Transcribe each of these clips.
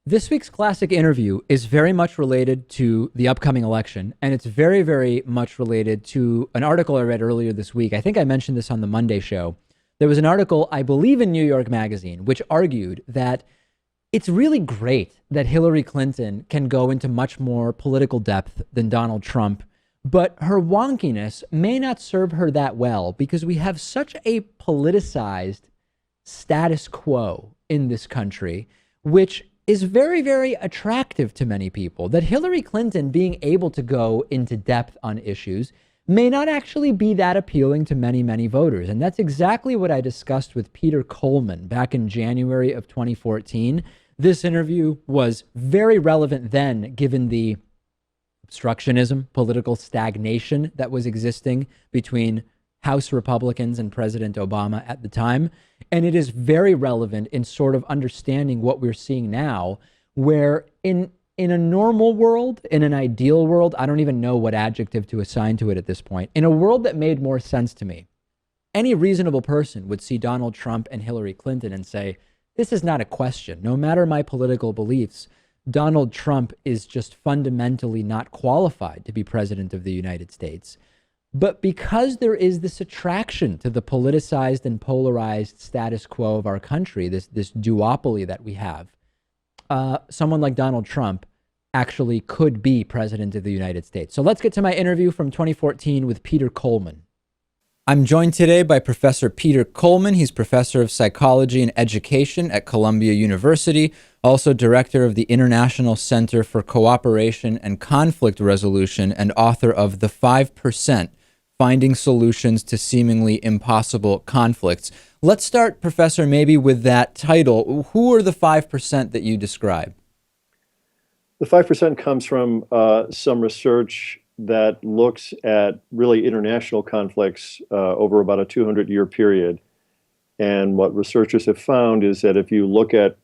This week's classic interview is very much related to the upcoming election, and it's very, very much related to an article I read earlier this week. I think I mentioned this on the Monday show. There was an article, I believe, in New York Magazine, which argued that it's really great that Hillary Clinton can go into much more political depth than Donald Trump, but her wonkiness may not serve her that well because we have such a politicized status quo in this country, which is very, very attractive to many people. That Hillary Clinton being able to go into depth on issues may not actually be that appealing to many, many voters. And that's exactly what I discussed with Peter Coleman back in January of 2014. This interview was very relevant then, given the obstructionism, political stagnation that was existing between House Republicans and President Obama at the time. And it is very relevant in sort of understanding what we're seeing now, where in a normal world, in an ideal world, I don't even know what adjective to assign to it at this point, in a world that made more sense to me, any reasonable person would see Donald Trump and Hillary Clinton and say, this is not a question. No matter my political beliefs, Donald Trump is just fundamentally not qualified to be president of the United States. But because there is this attraction to the politicized and polarized status quo of our country, this duopoly that we have, someone like Donald Trump actually could be president of the United States. So let's get to my interview from 2014 with Peter Coleman. I'm joined today by Professor Peter Coleman. He's professor of psychology and education at Columbia University, also director of the International Center for Cooperation and Conflict Resolution, and author of The 5%, Finding Solutions to Seemingly Impossible Conflicts. Let's start, Professor, maybe with that title. Who are the 5% that you describe? The 5% comes from some research that looks at really international conflicts over about a 200-year period. And what researchers have found is that if you look at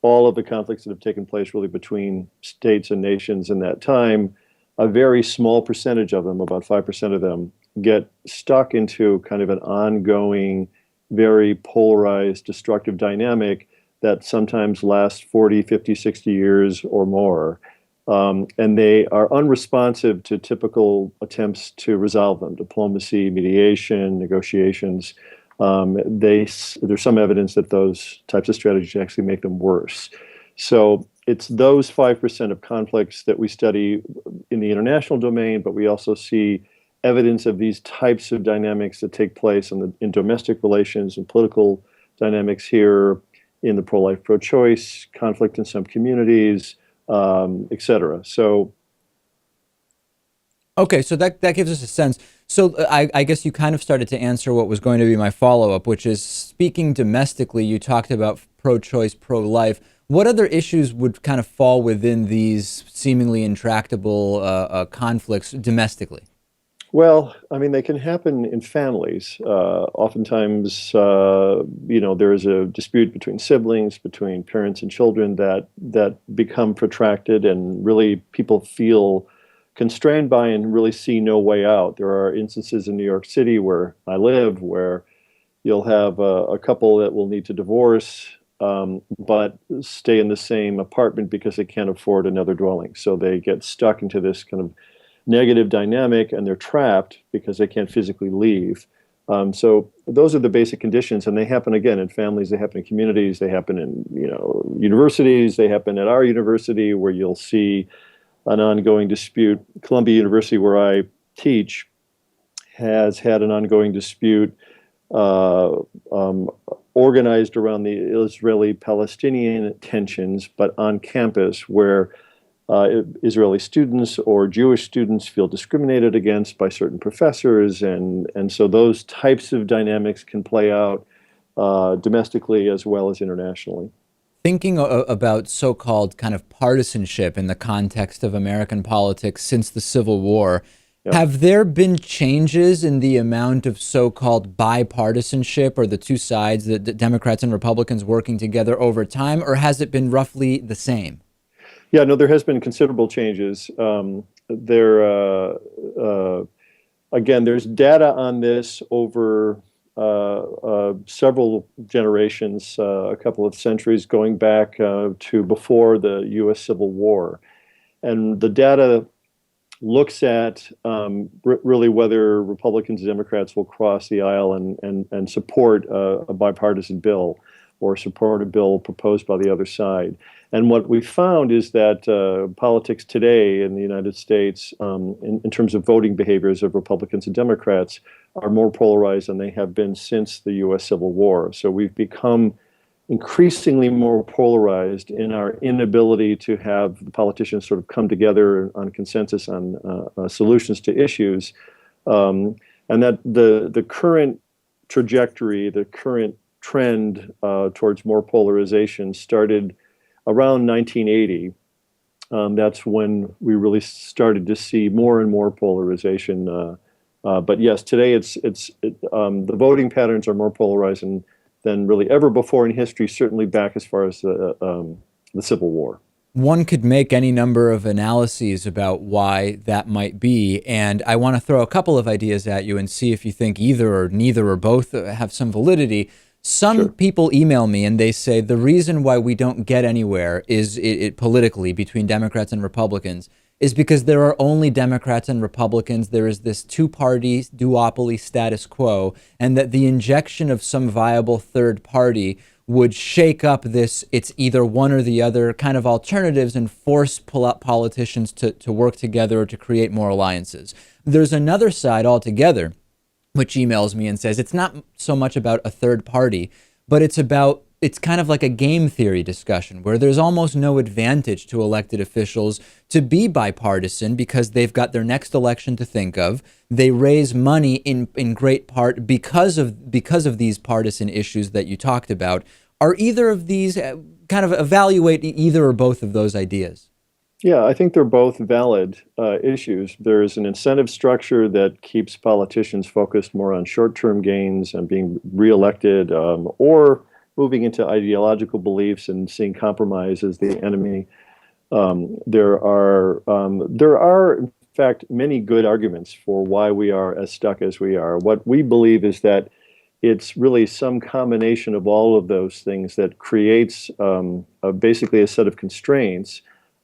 all of the conflicts that have taken place really between states and nations in that time, a very small percentage of them, about 5% of them, get stuck into kind of an ongoing, very polarized, destructive dynamic that sometimes lasts 40, 50, 60 years or more. And they are unresponsive to typical attempts to resolve them, diplomacy, mediation, negotiations. There's some evidence that those types of strategies actually make them worse. So it's those 5% of conflicts that we study in the international domain, but we also see evidence of these types of dynamics that take place in domestic relations and political dynamics here, in the pro-life, pro-choice, conflict in some communities, et cetera. So, okay, so that gives us a sense. So I guess you kind of started to answer what was going to be my follow-up, which is, speaking domestically, you talked about pro-choice, pro-life. What other issues would kind of fall within these seemingly intractable conflicts domestically? well, I mean, they can happen in families. Oftentimes, there is a dispute between siblings, between parents and children that become protracted, and really people feel constrained by and really see no way out. There are instances in New York City, where I live, where you'll have a couple that will need to divorce, but stay in the same apartment because they can't afford another dwelling. So they get stuck into this kind of negative dynamic, and they're trapped because they can't physically leave. So those are the basic conditions, and they happen again in families, they happen in communities, they happen in universities, they happen at our university, where you'll see an ongoing dispute. Columbia University, where I teach, has had an ongoing dispute organized around the Israeli-Palestinian tensions, but on campus, where Israeli students or Jewish students feel discriminated against by certain professors, and so those types of dynamics can play out domestically as well as internationally. Thinking about so-called kind of partisanship in the context of American politics since the Civil War, Yep. have there been changes in the amount of so-called bipartisanship, or the two sides, the Democrats and Republicans working together over time, or has it been roughly the same? Yeah, no, there has been considerable changes. Again, there's data on this over several generations, a couple of centuries, going back to before the U.S. Civil War. And the data looks at really whether Republicans and Democrats will cross the aisle and support a bipartisan bill or support a bill proposed by the other side. And what we found is that politics today in the United States, in terms of voting behaviors of Republicans and Democrats, are more polarized than they have been since the U.S. Civil War. So we've become increasingly more polarized in our inability to have the politicians sort of come together on consensus on solutions to issues, and that the current trajectory, the current trend towards more polarization started around 1980. That's when we really started to see more and more polarization. But yes, today the voting patterns are more polarized than really ever before in history, certainly back as far as the Civil War. One could make any number of analyses about why that might be, and I want to throw a couple of ideas at you and see if you think either or neither or both have some validity. Some people email me and they say the reason why we don't get anywhere is politically between Democrats and Republicans is because there are only Democrats and Republicans. There is this two-party duopoly status quo, and that the injection of some viable third party would shake up this it's either one or the other kind of alternatives and force politicians to work together or to create more alliances. There's another side altogether which emails me and says it's not so much about a third party, but it's kind of like a game theory discussion where there's almost no advantage to elected officials to be bipartisan because they've got their next election to think of. They raise money in great part because of these partisan issues that you talked about. Are either of these kind of evaluate either or both of those ideas? Yeah, I think they're both valid issues. There's an incentive structure that keeps politicians focused more on short-term gains and being reelected, or moving into ideological beliefs and seeing compromise as the enemy. There are, in fact, many good arguments for why we are as stuck as we are. What we believe is that it's really some combination of all of those things that creates basically a set of constraints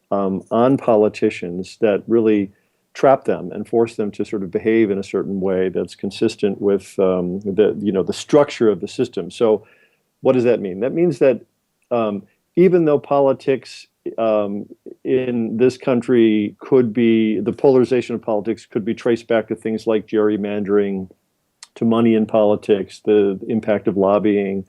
on politicians that really trap them and force them to sort of behave in a certain way that's consistent with the structure of the system. So what does that mean? That means that even though politics in this country the polarization of politics could be traced back to things like gerrymandering, to money in politics, the impact of lobbying,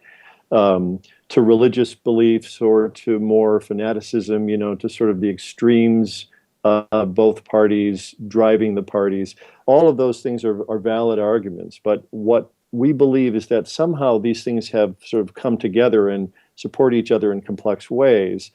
to religious beliefs, or to more fanaticism, to sort of the extremes, both parties driving the parties. All of those things are valid arguments. But what we believe is that somehow these things have sort of come together and support each other in complex ways.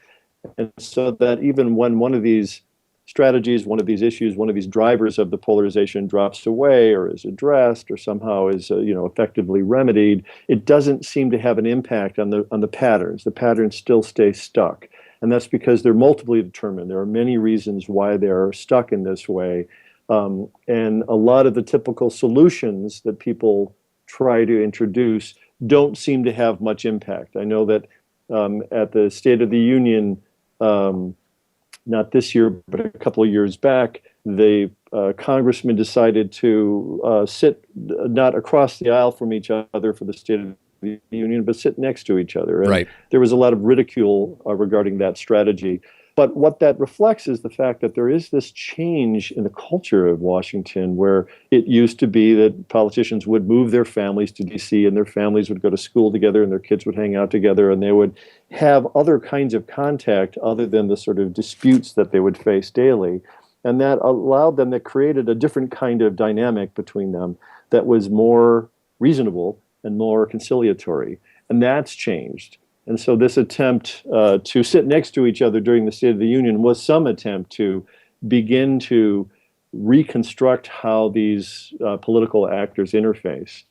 And so that even when one of these strategies, one of these issues, one of these drivers of the polarization drops away or is addressed or somehow is effectively remedied, it doesn't seem to have an impact on the patterns. The patterns still stay stuck. And that's because they're multiply determined. There are many reasons why they're stuck in this way. And a lot of the typical solutions that people try to introduce don't seem to have much impact. I know that at the State of the Union, not this year, but a couple of years back, the congressmen decided to sit not across the aisle from each other for the State of the Union, but sit next to each other. And right. There was a lot of ridicule regarding that strategy. But what that reflects is the fact that there is this change in the culture of Washington, where it used to be that politicians would move their families to D.C. and their families would go to school together and their kids would hang out together and they would have other kinds of contact other than the sort of disputes that they would face daily. And that allowed them, that created a different kind of dynamic between them that was more reasonable and more conciliatory. And that's changed. And so this attempt to sit next to each other during the State of the Union was some attempt to begin to reconstruct how these political actors interface.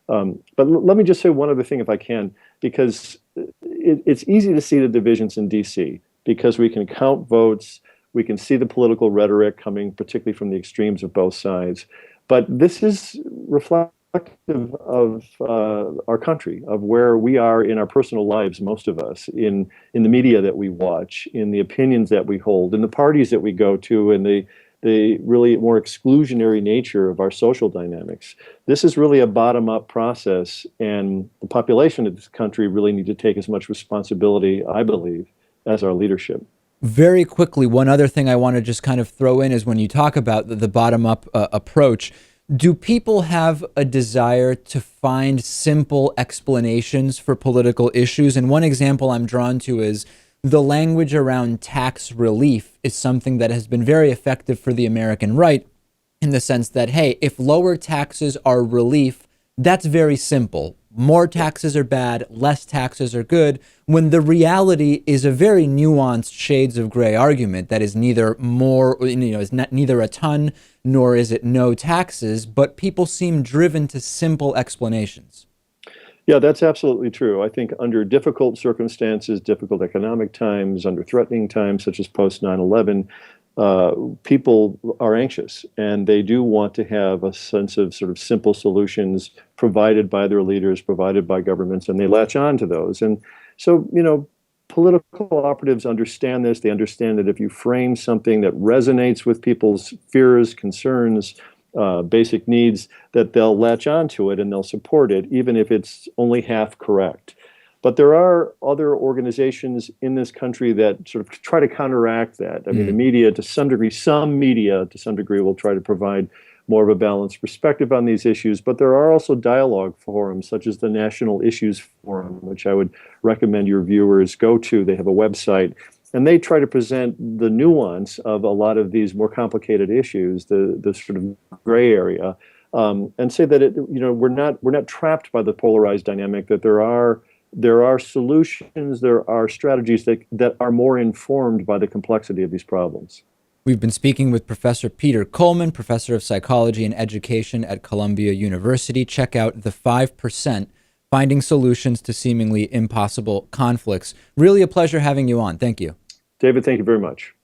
But let me just say one other thing, if I can, because it's easy to see the divisions in D.C. because we can count votes, we can see the political rhetoric coming particularly from the extremes of both sides. But this is reflective of our country, of where we are in our personal lives, most of us, in the media that we watch, in the opinions that we hold, in the parties that we go to, and the really more exclusionary nature of our social dynamics. This is really a bottom-up process, and the population of this country really need to take as much responsibility, I believe, as our leadership. Very quickly, one other thing I want to just kind of throw in is when you talk about the bottom-up approach, do people have a desire to find simple explanations for political issues? And one example I'm drawn to is the language around tax relief is something that has been very effective for the American right, in the sense that, hey, if lower taxes are relief, that's very simple. More taxes are bad, less taxes are good, when the reality is a very nuanced shades of gray argument that is neither more, is not neither a ton nor is it no taxes, but people seem driven to simple explanations. Yeah, that's absolutely true. I think under difficult circumstances, difficult economic times, under threatening times, such as post 9/11, people are anxious and they do want to have a sense of sort of simple solutions provided by their leaders, provided by governments, and they latch on to those. And so, political operatives understand this. They understand that if you frame something that resonates with people's fears, concerns, basic needs, that they'll latch on to it and they'll support it, even if it's only half correct. But there are other organizations in this country that sort of try to counteract that. I mean, the media, to some degree, will try to provide more of a balanced perspective on these issues. But there are also dialogue forums, such as the National Issues Forum, which I would recommend your viewers go to. They have a website, and they try to present the nuance of a lot of these more complicated issues, the sort of gray area, and say that we're not trapped by the polarized dynamic. That there are solutions, there are strategies that are more informed by the complexity of these problems. We've been speaking with Professor Peter Coleman, Professor of Psychology and Education at Columbia University. Check out The 5%, Finding Solutions to Seemingly Impossible Conflicts. Really a pleasure having you on. Thank you. David, thank you very much.